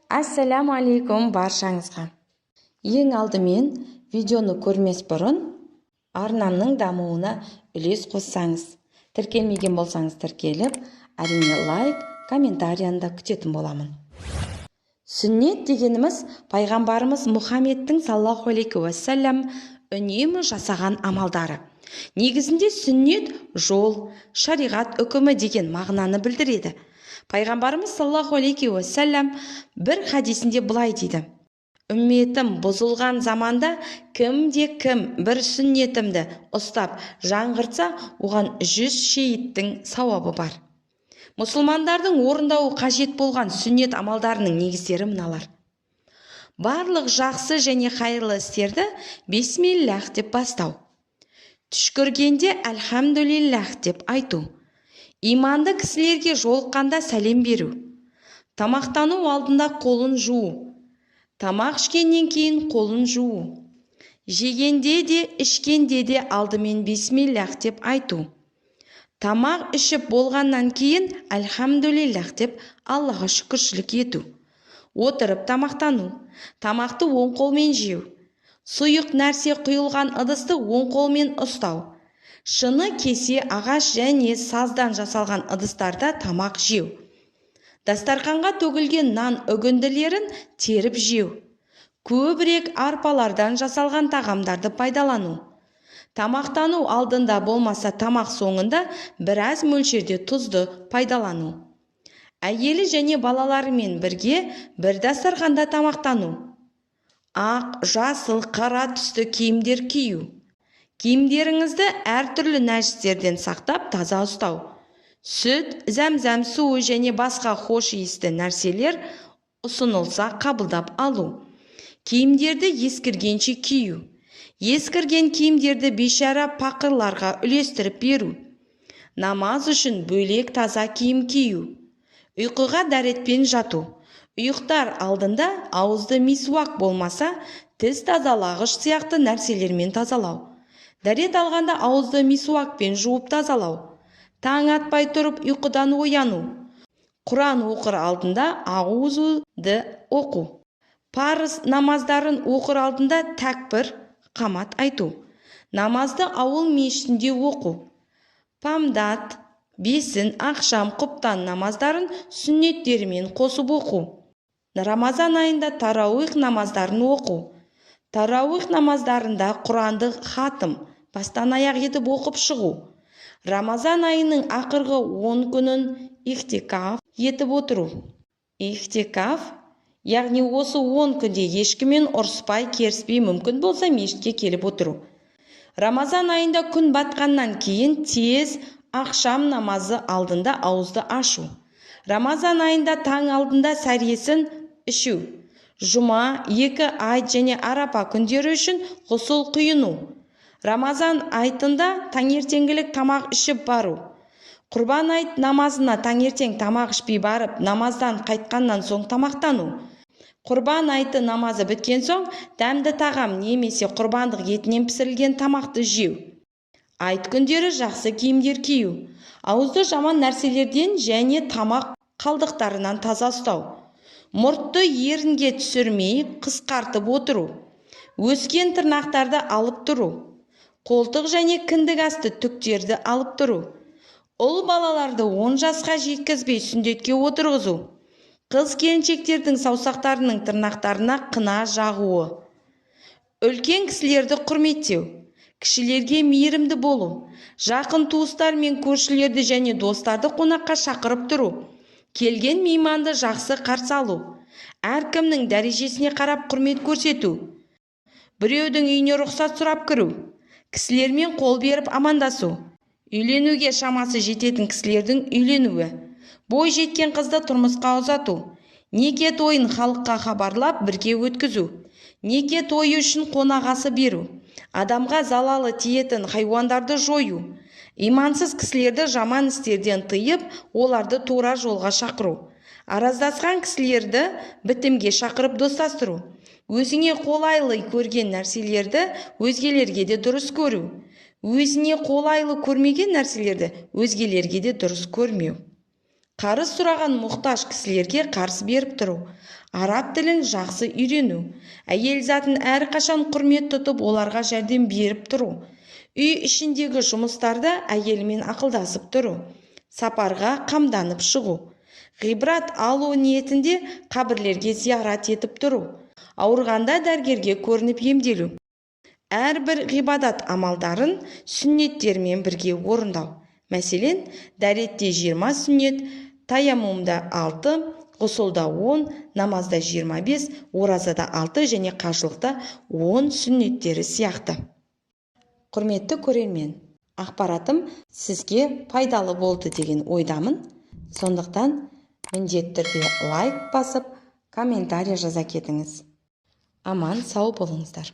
Ассаламу алейкум баршаңызға. Ең алдымен видеоны көрмес бұрын арнамның дамуына үлес қоссаңыз, тіркелмеген болсаңыз тіркеліп, әрине лайк, комментарияны күтетін боламын. Сүннет дегеніміз пайғамбарымыз Мұхаммедтің саллаллаху алейхи уассалам үнемі жасаған амалдары. Негізінде сүннет жол, шариғат үкімі деген мағынаны білдіреді. Пайғамбарымыз саллаллаху алейхи уассалам бір хадисінде былай дейді: үмметім бұзылған заманда кім бір сүннетімді ұстап жаңғыртса, оған 100 шейіттің сауабы бар. Мұсылмандардың орындауы қажет болған сүннет амалдарының негіздері мыналар. Барлық жақсы және қайырлы істерді бисмиллах деп бастау. Түш көргенде әлхамдулиллах деп айту. Иманды кісілерге жолыққанда сәлем беру. Тамақтану алдында қолын жуу. Тамақ ішкеннен кейін қолын жуу. Жегенде де, ішкенде де алдымен бисмиллах деп айту. Тамақ ішіп болғаннан кейін әлхамдулиллах деп Аллаға шүкіршілік ету. Отырып тамақтану. Тамақты оң қолмен жеу. Сұйық нәрсе құйылған ыдысты оң қолмен ұстау. Шыны, кесе, ағаш және саздан жасалған ыдыстарда тамақ жеу. Дастарханға төгілген нан үгінділерін теріп жеу. Көбірек арпалардан жасалған тағамдарды пайдалану. Тамақтану алдында болмаса тамақ соңында біраз мөлшерде тұзды пайдалану. Әйелі және балаларымен бірге бір дастарханда тамақтану. Ақ, жасыл, қара түсті киімдер кию. Киімдеріңізді әртүрлі нәжістерден сақтап таза ұстау. Сүт, зәмзәм суы және басқа хош иісті нәрселер ұсынылса қабылдап алу. Киімдерді ескіргенше кию. Ескірген киімдерді бейшара пақырларға үлестіріп беру. Намаз үшін бөлек таза киім кию. Ұйқыға дәретпен жату. Ұйықтар алдында ауызды мисуак болмаса, тіс тазалағыш сияқты нәрселермен тазалау. Дәрет алғанда ауызды мисуакпен жуып тазалау. Таң атпай тұрып ұйқыдан ояну. Құран оқыр алдында ауызды оқу. Парыз намаздарын оқыр алдында тәкбір, қамат айту. Намазды ауыл мешітінде оқу. Памдат, бесін, ақшам, құптан намаздарын сүннеттерімен қосып оқу. Рамазан айында тарауих намаздарын оқу. Тарауих намаздарында Құранды хатым, бастан аяқ етіп оқып шығу. Рамазан айының ақырғы 10 күнін ихтикаф етіп отыру. Ихтикаф, яғни осы 10 күнде ешкіммен ұрыспай, керіспей, мүмкін болса мешітке келіп отыру. Рамазан айында күн батқаннан кейін тез ақшам намазы алдында ауызды ашу. Рамазан айында таң алдында сәресін ішу. Жұма, 2 айт және арапа күндері үшін ғұсыл құйыну. Рамазан айтында таңертеңгілік тамақ ішіп бару. Құрбан айт намазына таңертең тамақ ішпей барып, намаздан қайтқаннан соң тамақтану. Құрбан айты намазы біткен соң дәмді тағам немесе құрбандық етінен пісірілген тамақты жеу. Айт күндері жақсы киімдер кию. Ауызды жаман нәрселерден және тамақ қалдықтарынан таза ұстау. Мұртты ерінге түсірмей қысқартып отыру. Өскен тырнақтарды алып тұру. Қолтық және кіндік асты түктерді алып тұру. Ұл балаларды 10 жасқа жеткізбей сүндетке отырғызу. Қыз келіншектердің саусақтарының тырнақтарына қына жағуы. Үлкен кісілерді құрметтеу. Кішілерге мейірімді болу. Жақын туыстар мен көршілерді және достарды қонаққа шақырып тұру. Келген мейманды жақсы қарсы алу. Әркімнің дәрежесіне қарап құрмет көрсету. Біреудің үйіне рұқсат сұрап кіру. Кісілермен қол беріп амандасу. Үйленуге шамасы жететін кісілердің үйленуі. Бой жеткен қызды тұрмысқа ұзату. Неке тойын халыққа хабарлап бірге өткізу. Неке тойы үшін қонағасы беру. Адамға залалы тиетін хайуандарды жою. Имансыз кісілерді жаман істерден тыйып, оларды тура жолға шақыру. Араздасқан кісілерді бітімге шақырып достастыру. Өзіңе қолайлы көрген нәрселерді өзгелерге де дұрыс көру. Өзіне қолайлы көрмеген нәрселерді өзгелерге де дұрыс көрмеу. Қарыз сұраған мұқтаж кісілерге қарыз беріп тұру. Араб тілін жақсы үйрену. Әйел затын әрқашан құрмет тұтып, оларға жәрдем беріп тұру. Үй ішіндегі жұмыстарда әйелмен ақылдасып тұру. Сапарға қамданып шығу. Ғибрат алу ниетінде қабірлерге зиярат етіп тұру. Ауырғанда дәрігерге көрініп емделу. Әрбір ғибадат амалдарын сүннеттермен бірге орындау. Мәселен, дәретте 20 сүннет, таяммумда 6, ғұсылда 10, намазда 25, оразада 6 және қажылықта 10 сүннеттері сияқты. Құрметті көрермен, ақпаратым сізге пайдалы болды деген ойдамын. Сондықтан міндетті түрде лайк басып, комментарий жаза кетіңіз. Аман сау болыңыздар.